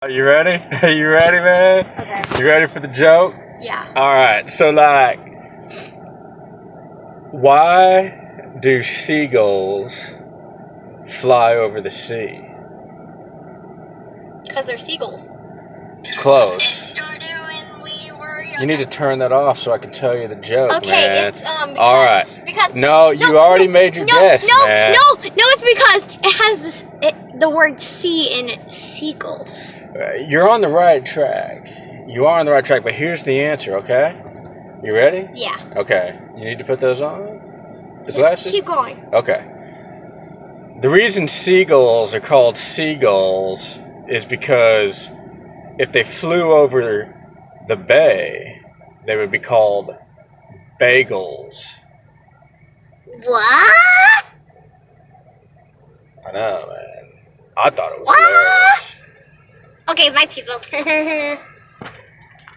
Are you ready? Are you ready, man? Okay. You ready for the joke? Yeah. Alright, so why do seagulls fly over the sea? Because they're seagulls. Close. You need to turn that off so I can tell you the joke, Okay, man. it's because No, you already made your guess, man. No, it's because it has the word sea in it, seagulls. You're on the right track. You are on the right track, but here's the answer, okay? You ready? Yeah. Okay. You need to put those on? The Just glasses? keep going. Okay. The reason seagulls are called seagulls is because if they flew over the bay, they would be called bagels. What? I know, man. I thought it was What? hilarious. Okay, bye people.